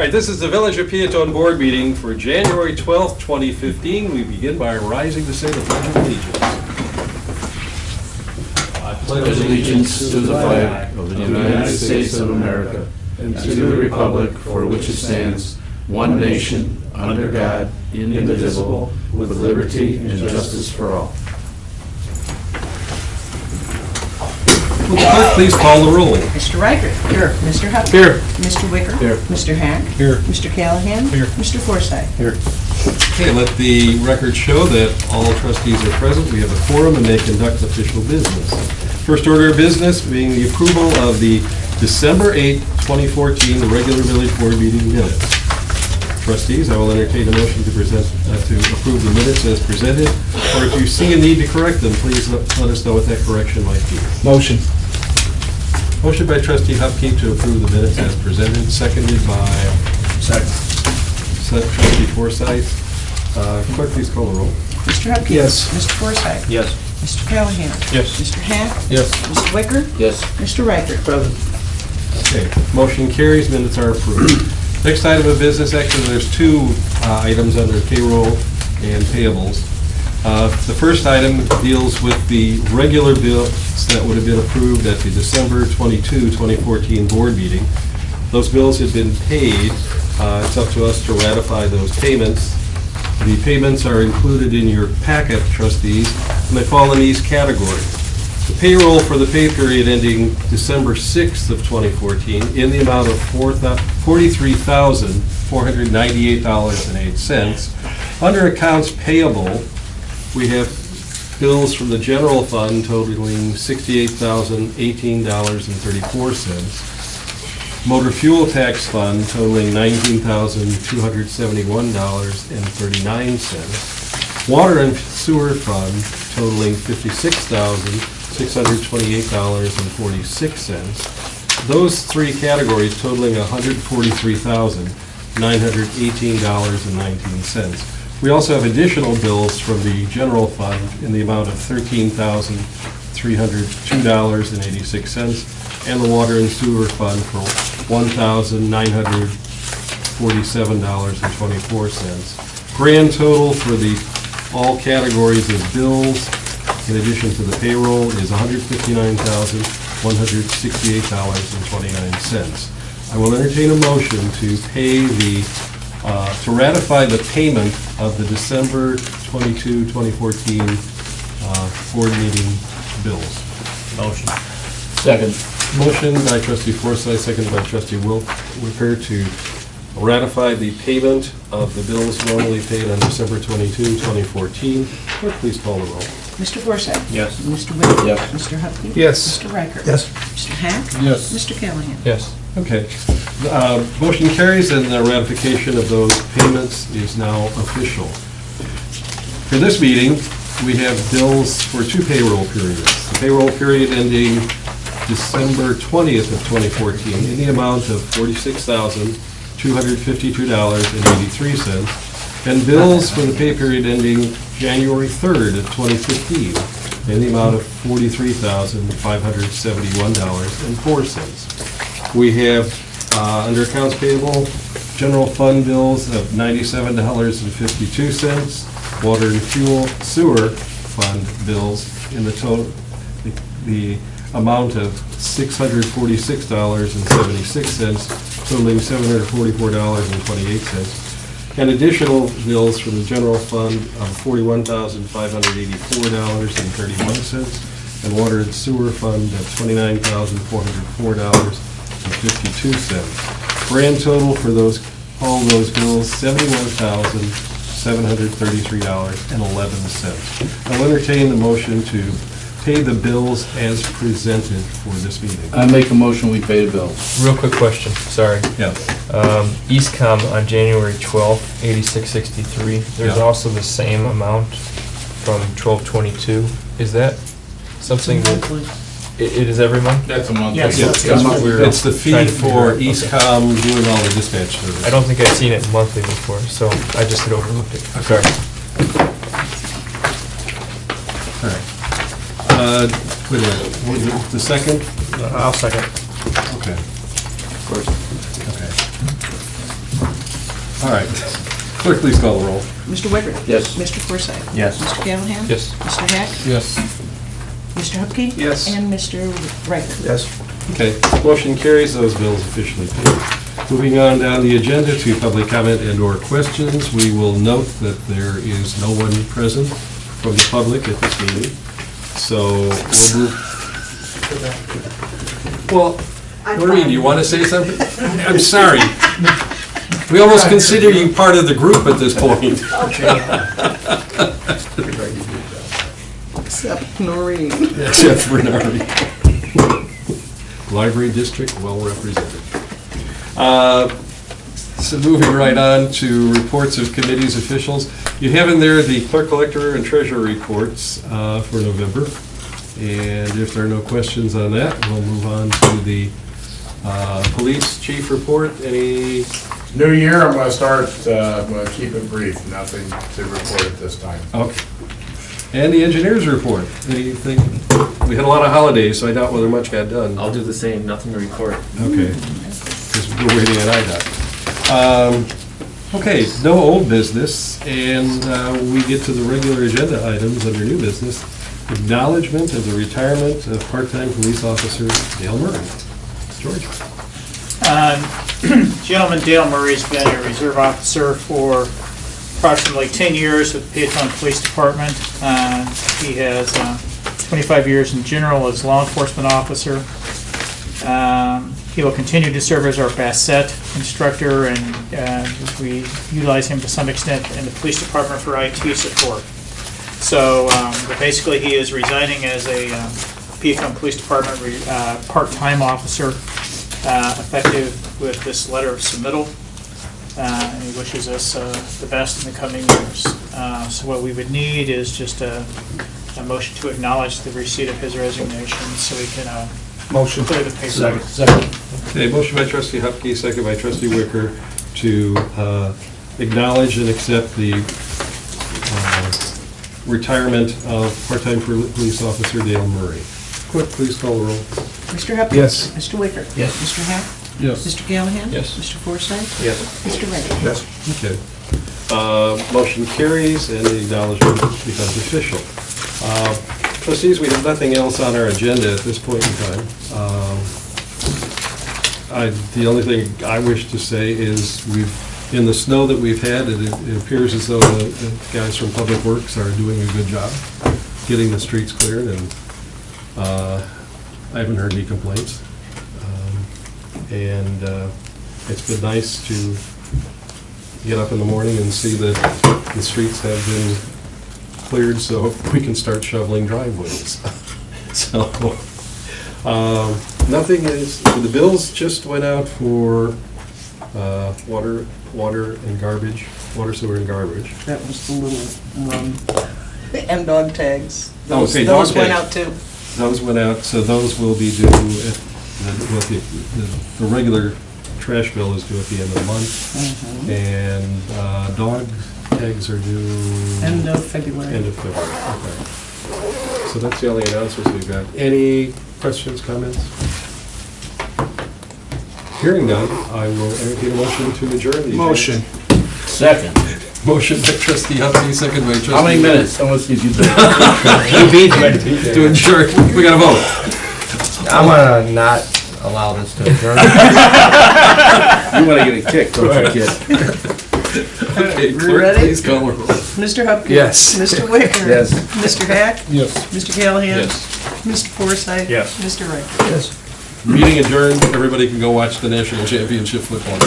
right, this is the Village of Peotone Board meeting for January 12th, 2015. We begin by rising to say the Pledge of Allegiance. I pledge allegiance to the flag of the United States of America and to the republic for which it stands, one nation, under God, indivisible, with liberty and justice for all. Will the clerk please call the roll? Mr. Riker. Here. Mr. Huff. Here. Mr. Wicker. Here. Mr. Hack. Here. Mr. Callahan. Here. Mr. Forsythe. Here. Okay, let the record show that all trustees are present. We have a quorum and they conduct official business. First order of business being the approval of the December 8, 2014 regular village board meeting minutes. Trustees, I will entertain a motion to approve the minutes as presented, or if you see a need to correct them, please let us know what that correction might be. Motion. Motion by trustee Hupkey to approve the minutes as presented, seconded by trustee Forsythe. Clerk, please call the roll. Mr. Hupkey. Yes. Mr. Forsythe. Yes. Mr. Callahan. Yes. Mr. Hack. Yes. Mr. Wicker. Yes. Mr. Riker. Present. Okay, motion carries, minutes are approved. Next item of business, actually there's two items under payroll and payables. The first item deals with the regular bills that would have been approved at the December 22, 2014 board meeting. Those bills had been paid. It's up to us to ratify those payments. The payments are included in your packet, trustees, and they fall in these categories. The payroll for the pay period ending December 6th of 2014 in the amount of $43,498.08. Under accounts payable, we have bills from the general fund totaling $68,018.34. Motor fuel tax fund totaling $19,271.39. Water and sewer fund totaling $56,628.46. Those three categories totaling $143,918.19. We also have additional bills from the general fund in the amount of $13,302.86, and the water and sewer fund for $1,947.24. Grand total for all categories of bills, in addition to the payroll, is $159,168.29. I will entertain a motion to pay to ratify the payment of the December 22, 2014 board meeting bills. Motion. Second. Motion by trustee Forsythe, seconded by trustee Wicker to ratify the payment of the bills normally paid on December 22, 2014. Clerk, please call the roll. Mr. Forsythe. Yes. Mr. Wicker. Yes. Mr. Hupkey. Yes. Mr. Riker. Yes. Mr. Hack. Yes. Mr. Callahan. Yes. Okay. Motion carries, and the ratification of those payments is now official. For this meeting, we have bills for two payroll periods. The payroll period ending December 20th of 2014 in the amount of $46,252.83, and bills for the pay period ending January 3rd of 2015 in the amount of $43,571.04. We have, under accounts payable, general fund bills of $97.52, water and sewer fund bills in the total, the amount of $646.76, totaling $744.28, and additional bills from the general fund of $41,584.31, and water and sewer fund of $29,404.52. Grand total for all those bills, $71,733.11. I'll entertain the motion to pay the bills as presented for this meeting. I make a motion, we pay the bills. Real quick question, sorry. Yes. Eastcom on January 12th, 8663. There's Yeah. also the same amount from 1222. Is that something that, it is every month? That's a month. Yes. Yes, That's what we were it's the fee trying to figure for out. Eastcom doing all the dispatch service. I don't think I've seen it monthly before, so I just had overlooked it. Sorry. All right. Wait a minute, the second? I'll second. Okay. First. Okay. All right. Clerk, please call the roll. Mr. Wicker? Yes. Mr. Forsythe? Yes. Mr. Callahan? Yes. Mr. Hack? Yes. Mr. Hupkey? Yes. And Mr. Riker? Yes. Okay, motion carries, those bills officially paid. Moving on down the agenda to public comment and/or questions, we will note that there is no one present from the public at this meeting. So we'll move. Well, Noreen, do you want to say something? I'm sorry. We almost consider you part of the group at this point. Except Noreen. Except for Narvi. Library District, well represented. So moving right on to reports of committees, officials. You have in there the clerk, collector, and treasurer reports for November. And if there are no questions on that, we'll move on to the police chief report. Any? New year, I'm gonna start, I'm gonna keep it brief, nothing to report at this time. Okay. And the engineer's report. Anything? We had a lot of holidays, so I doubt whether much got done. I'll do the same, nothing to report. Okay. Because we're waiting on IDOT. Okay, no old business, and we get to the regular agenda items under new business. Acknowledgement of the retirement of part-time police officer Dale Murray. George? Gentleman, Dale Murray's been a reserve officer for approximately 10 years with the Peotone Police Department. He has 25 years in general as law enforcement officer. He will continue to serve as our Bassett instructor, and we utilize him to some extent in the police department for IT support. So but basically, he is resigning as a Peotone Police Department part-time officer, effective with this letter of submittal. And he wishes us the best in the coming years. So what we would need is just a motion to acknowledge the receipt of his resignation so we can Motion. clear the paper. Second. Okay, motion by trustee Hupkey, second by trustee Wicker to acknowledge and accept the retirement of part-time police officer Dale Murray. Clerk, please call the roll. Mr. Hupkey? Yes. Mr. Wicker? Yes. Mr. Hack? Yes. Mr. Callahan? Yes. Mr. Forsythe? Yes. Mr. Riker? Yes. Okay. Motion carries and the acknowledgement becomes official. Trustees, we have nothing else on our agenda at this point in time. The only thing I wish to say is in the snow that we've had, it appears as though the guys from Public Works are doing a good job getting the streets cleared, and I haven't heard any complaints. And it's been nice to get up in the morning and see that the streets have been cleared so we can start shoveling driveways. So, nothing is, the bills just went out for water and garbage, water, sewer, and garbage. That was the little, and dog tags. Okay, Those dog went tags. out too. Those went out, so those will be due at, the regular trash bill is due at the end of the month. Mhm. And dog tags are due... End of February. End of February, okay. So that's the only announcements we've got. Any questions, comments? Hearing none, I will entertain a motion to adjourn the... Motion. Second. Motion by trustee Hupkey, second by trustee... How many minutes? How much did you do? You beat me. To adjourn, we got a vote. I'm gonna not allow this to adjourn. You wanna get a kick, don't you, kid? Okay, We clerk, ready? please call the roll. Mr. Hupkey? Yes. Mr. Wicker? Yes. Mr. Hack? Yes. Mr. Callahan? Yes. Mr. Forsythe? Yes. Mr. Riker? Yes. Meeting adjourned, everybody can go watch the national championship football.